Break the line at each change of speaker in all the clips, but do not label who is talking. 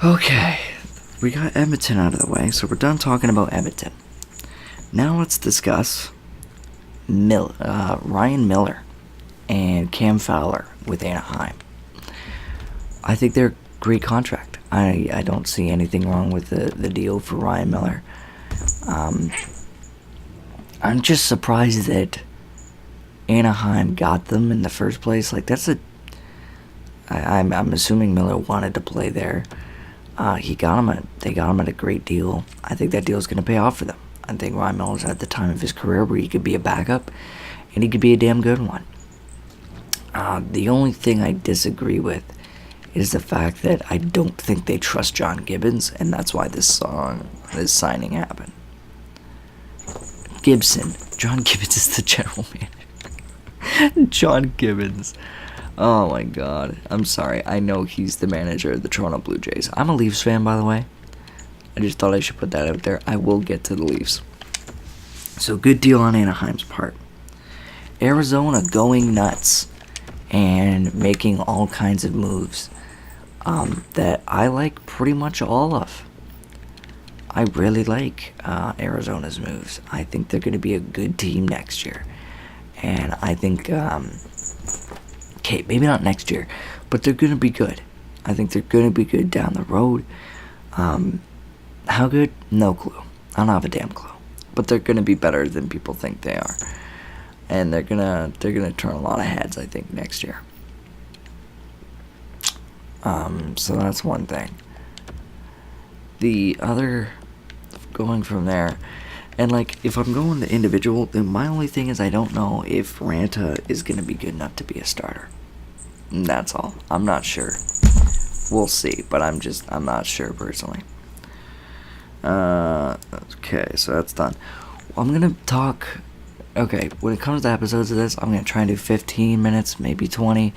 Okay, we got Edmonton out of the way, so we're done talking about Edmonton. Now let's discuss Ryan Miller and Cam Fowler with Anaheim. I think they're a great contract. I don't see anything wrong with the deal for Ryan Miller. I'm just surprised that Anaheim got them in the first place. Like, I'm assuming Miller wanted to play there. They got him at a great deal. I think that deal is going to pay off for them. I think Ryan Miller's at the time of his career where he could be a backup, and he could be a damn good one. The only thing I disagree with is the fact that I don't think they trust John Gibbons, and that's why this signing happened. John Gibbons is the general manager. John Gibbons. Oh my god. I'm sorry. I know he's the manager of the Toronto Blue Jays. I'm a Leafs fan, by the way. I just thought I should put that out there. I will get to the Leafs. So, good deal on Anaheim's part. Arizona going nuts and making all kinds of moves that I like pretty much all of. I really like Arizona's moves. I think they're going to be a good team next year. And I think, maybe not next year, but they're going to be good. I think they're going to be good down the road. How good? No clue. I don't have a damn clue. But they're going to be better than people think they are. And they're gonna turn a lot of heads, I think, next year. So that's one thing. The other, going from there, and like, if I'm going the individual, then my only thing is I don't know if Ranta is going to be good enough to be a starter. And that's all. I'm not sure. We'll see, but I'm not sure personally. Okay, so that's done. I'm going to talk, okay, when it comes to episodes of this, I'm going to try and do 15 minutes, maybe 20.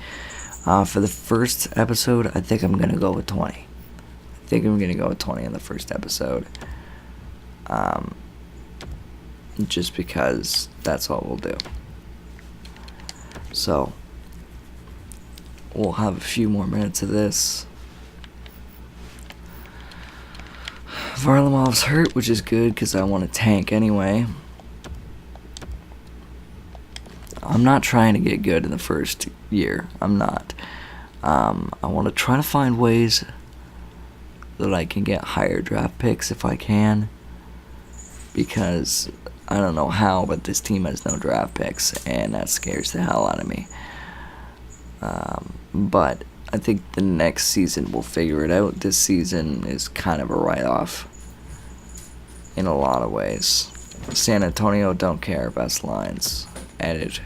For the first episode, I think I'm going to go with 20. I think I'm going to go with 20 in the first episode. Just because that's all we'll do. So, we'll have a few more minutes of this. Varlamov's hurt, which is good because I want to tank anyway. I'm not trying to get good in the first year. I'm not. I want to try to find ways that I can get higher draft picks if I can. Because I don't know how, but this team has no draft picks, and that scares the hell out of me. But I think the next season we'll figure it out. This season is kind of a write-off in a lot of ways. San Antonio, don't care. Best lines. Edit.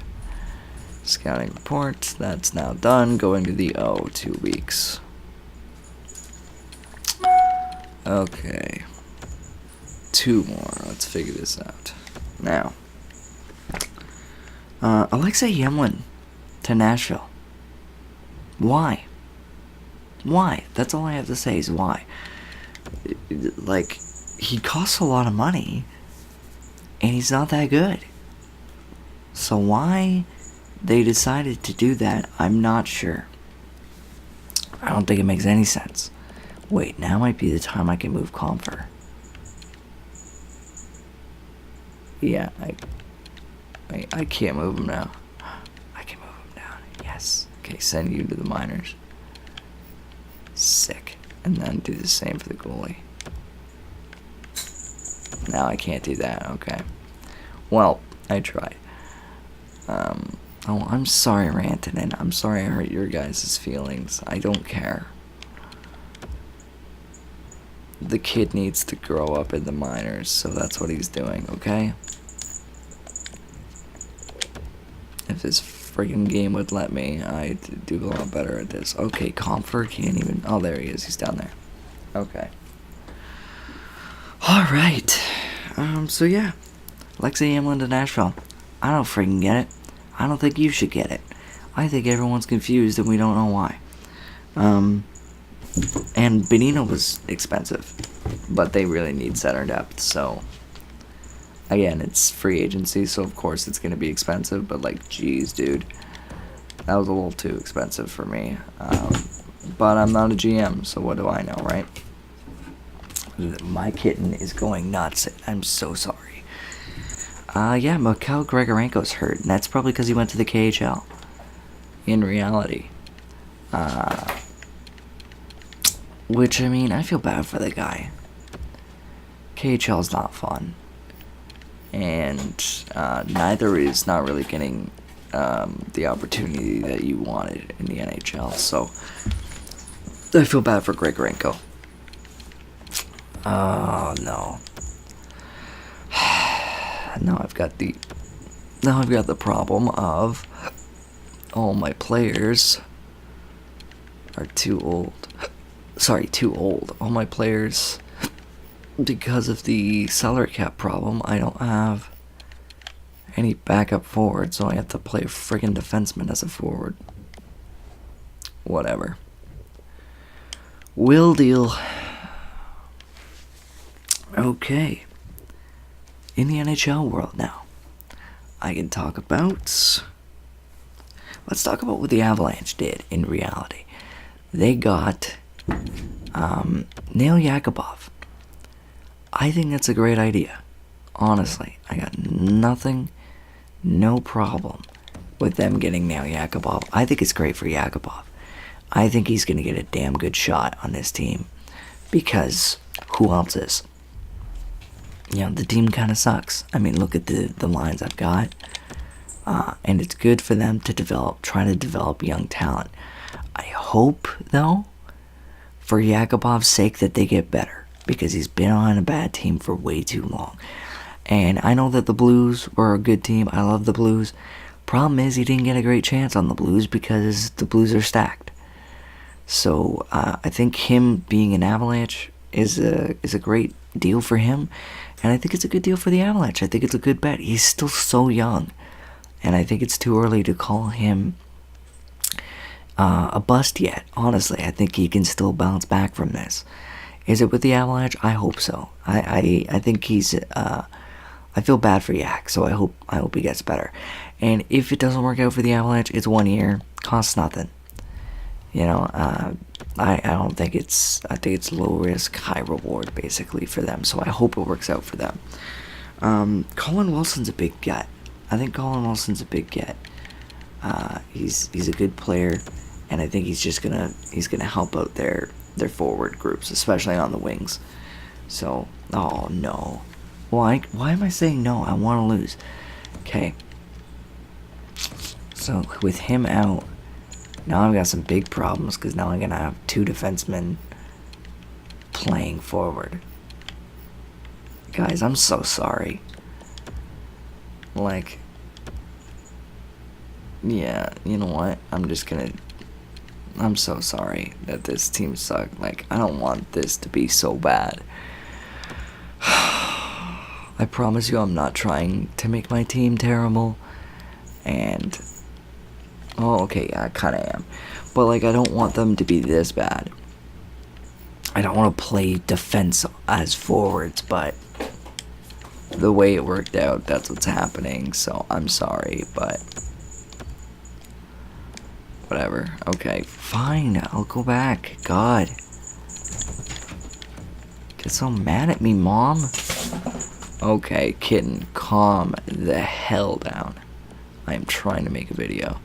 Scouting report. That's now done. Going to the 2 weeks. Okay. 2 more. Let's figure this out. Now. Alexa Yemlin to Nashville. Why? Why? That's all I have to say is why. Like, he costs a lot of money, and he's not that good. So why they decided to do that, I'm not sure. I don't think it makes any sense. Wait, now might be the time I can move Comfer. Yeah, I can't move him now. I can move him down. Yes. Okay, send you to the minors. Sick. And then do the same for the goalie. Now I can't do that. Okay. Well, I tried. I'm sorry, Rantanen. I'm sorry I hurt your guys' feelings. I don't care. The kid needs to grow up in the minors, so that's what he's doing, okay? If this freaking game would let me, I'd do a lot better at this. Okay, Comfort can't even... Oh, there he is. He's down there. Okay. Alright. So yeah. Alexa Yemlin to Nashville. I don't freaking get it. I don't think you should get it. I think everyone's confused and we don't know why. And Benino was expensive. But they really need center depth, so... Again, it's free agency, so of course it's going to be expensive, but like, geez, dude. That was a little too expensive for me. But I'm not a GM, so what do I know, right? My kitten is going nuts. I'm so sorry. Yeah, Mikhail Grigorenko's hurt, and that's probably because he went to the KHL. In reality. Which, I mean, I feel bad for the guy. KHL is not fun. And neither is not really getting the opportunity that you wanted in the NHL. So, I feel bad for Grigorenko. Oh, no. Now I've got the problem of all my players are too old. Sorry, too old. All my players, because of the salary cap problem, I don't have any backup forward, so I have to play a friggin' defenseman as a forward. Whatever. Will deal. Okay. In the NHL world now, I can talk about... Let's talk about what the Avalanche did in reality. They got Nail Yakubov. I think that's a great idea. Honestly, I got no problem with them getting Nail Yakubov. I think it's great for Yakubov. I think he's going to get a damn good shot on this team. Because who else is? You know, the team kind of sucks. I mean, look at the lines I've got. And it's good for them to try to develop young talent. I hope, though, for Yakubov's sake, that they get better. Because he's been on a bad team for way too long. And I know that the Blues were a good team. I love the Blues. Problem is, he didn't get a great chance on the Blues because the Blues are stacked. So, I think him being an Avalanche is a great deal for him. And I think it's a good deal for the Avalanche. I think it's a good bet. He's still so young. And I think it's too early to call him a bust yet. Honestly, I think he can still bounce back from this. Is it with the Avalanche? I hope so. I think he's... I feel bad for Yak, so I hope he gets better. And if it doesn't work out for the Avalanche, it's 1 year. Costs nothing. You know, I don't think it's... I think it's low risk, high reward, basically, for them. So I hope it works out for them. Colin Wilson's a big get. I think Colin Wilson's a big get. He's a good player, and I think he's gonna help out their forward groups, especially on the wings. So, oh no, why am I saying no? I want to lose. Okay. So with him out, now I've got some big problems because now I'm gonna have 2 defensemen playing forward. Guys, I'm so sorry. Like, yeah, you know what? I'm so sorry that this team sucked. Like, I don't want this to be so bad. I promise you I'm not trying to make my team terrible. And, oh, okay, yeah, I kind of am. But, like, I don't want them to be this bad. I don't want to play defense as forwards, but the way it worked out, that's what's happening. So I'm sorry, but whatever. Okay, fine. I'll go back. God. Get so mad at me, Mom. Okay, kitten, calm the hell down. I am trying to make a video.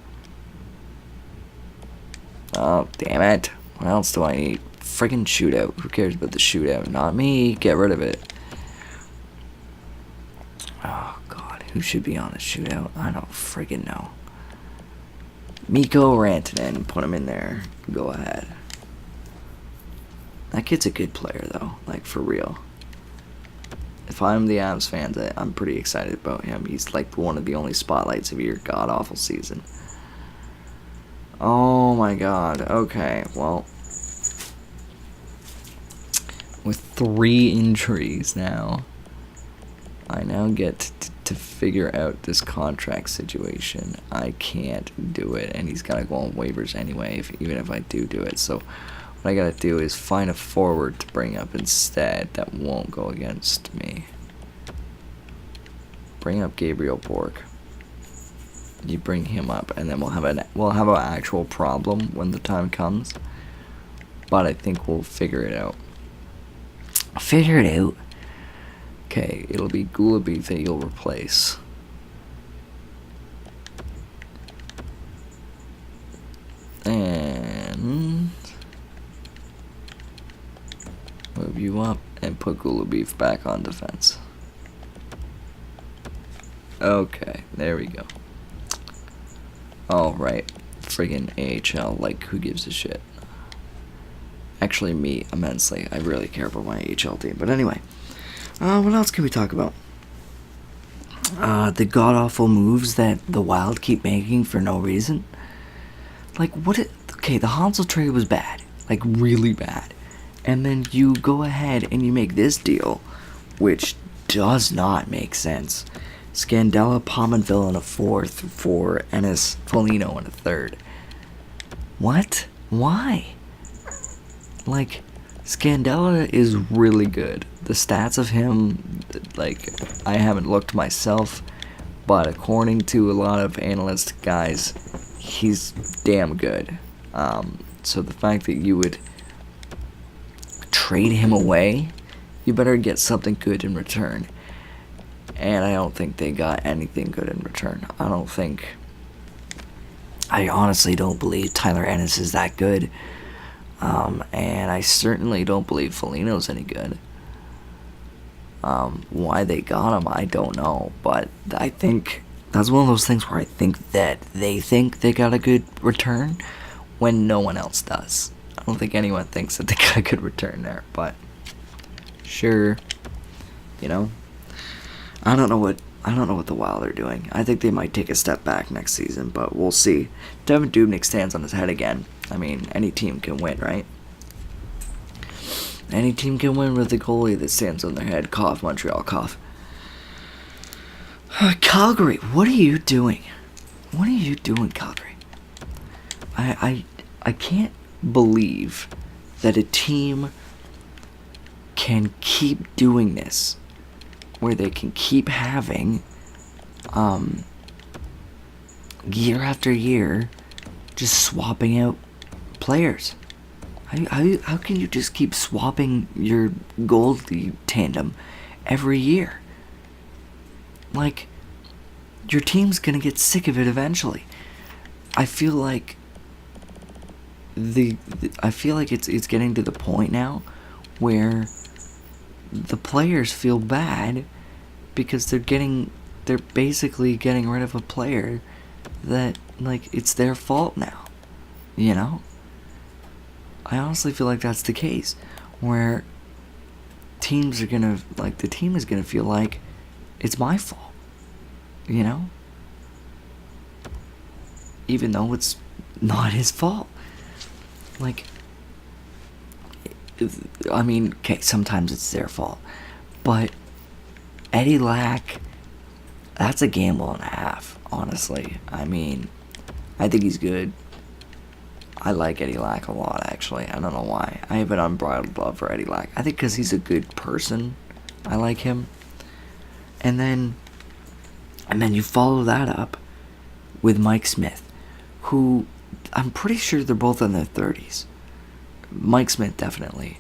Oh, damn it. What else do I need? Friggin' shootout. Who cares about the shootout? Not me. Get rid of it. Oh, God. Who should be on the shootout? I don't friggin' know. Mikko Rantanen. Put him in there. Go ahead. That kid's a good player, though. Like, for real. If I'm the Avs fans, I'm pretty excited about him. He's like one of the only spotlights of your god-awful season. Oh my god. Okay, well, with 3 injuries now, I now get to figure out this contract situation. I can't do it, and he's got to go on waivers anyway, even if I do it. So what I gotta do is find a forward to bring up instead that won't go against me. Bring up Gabriel Bork. You bring him up, and then we'll have an actual problem when the time comes. But I think we'll figure it out. Figure it out. Okay, it'll be Gulabeef that you'll replace. And move you up and put Gulabeef back on defense. Okay, there we go. Alright, friggin' AHL, like, who gives a shit? Actually, me, immensely. I really care about my AHL team. But anyway, what else can we talk about? The god-awful moves that the Wild keep making for no reason. Like, okay, the Hansel trade was bad. Like, really bad. And then you go ahead and you make this deal, which does not make sense. Scandella, Pominville in a 4th for Ennis Foligno in a 3rd. What? Why? Like, Scandella is really good. The stats of him, like, I haven't looked myself, but according to a lot of analyst guys, he's damn good. So the fact that you would trade him away, you better get something good in return. And I don't think they got anything good in return. I honestly don't believe Tyler Ennis is that good. And I certainly don't believe Foligno's any good. Why they got him, I don't know. But I think that's one of those things where I think that they think they got a good return when no one else does. I don't think anyone thinks that they got a good return there. But sure, you know, I don't know what the Wild are doing. I think they might take a step back next season, but we'll see. Devin Dubnyk stands on his head again. I mean, any team can win, right? Any team can win with a goalie that stands on their head. Cough, Montreal, cough. Calgary, what are you doing? What are you doing, Calgary? I can't believe that a team can keep doing this, where they can keep having, year after year, just swapping out players. How can you just keep swapping your goalie tandem every year? Like, your team's gonna get sick of it eventually. I feel like it's getting to the point now where the players feel bad because they're basically getting rid of a player that, like, it's their fault now, you know? I honestly feel like that's the case, where teams are gonna, like, the team is gonna feel like it's my fault, you know? Even though it's not his fault. Like, I mean, okay, sometimes it's their fault, but Eddie Lack, that's a gamble and a half, honestly. I mean, I think he's good. I like Eddie Lack a lot, actually. I don't know why. I have an unbridled love for Eddie Lack. I think because he's a good person. I like him. And then you follow that up with Mike Smith, who I'm pretty sure they're both in their 30s. Mike Smith, definitely.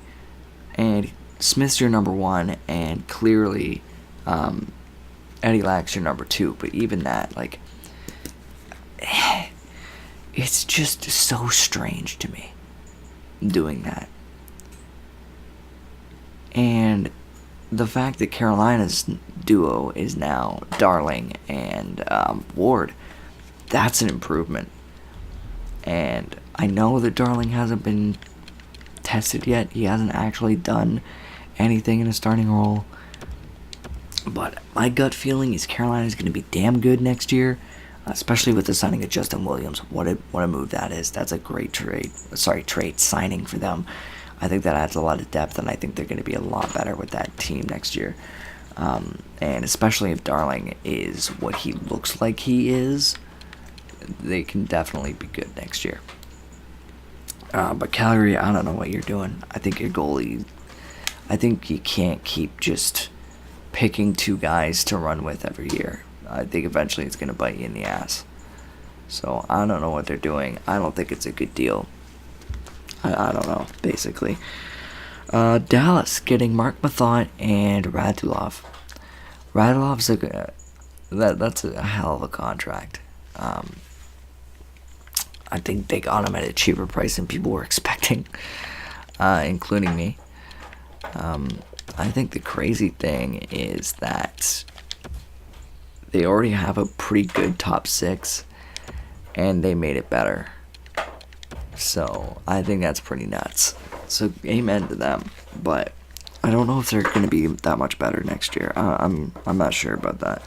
And Smith's your number 1, and clearly Eddie Lack's your number 2. But even that, like, it's just so strange to me doing that. And the fact that Carolina's duo is now Darling and Ward, that's an improvement. And I know that Darling hasn't been tested yet. He hasn't actually done anything in a starting role. But my gut feeling is Carolina's going to be damn good next year, especially with the signing of Justin Williams. What a move that is. That's a great trade signing for them. I think that adds a lot of depth, and I think they're going to be a lot better with that team next year. And especially if Darling is what he looks like he is, they can definitely be good next year. But Calgary, I don't know what you're doing. I think your goalie, I think you can't keep just picking 2 guys to run with every year. I think eventually it's going to bite you in the ass. So I don't know what they're doing. I don't think it's a good deal. I don't know, basically. Dallas getting Mark Mathon and Radulov. Radulov's that's a hell of a contract. I think they got him at a cheaper price than people were expecting, including me. I think the crazy thing is that they already have a pretty good top six, and they made it better. So I think that's pretty nuts. So amen to them. But I don't know if they're going to be that much better next year. I'm not sure about that.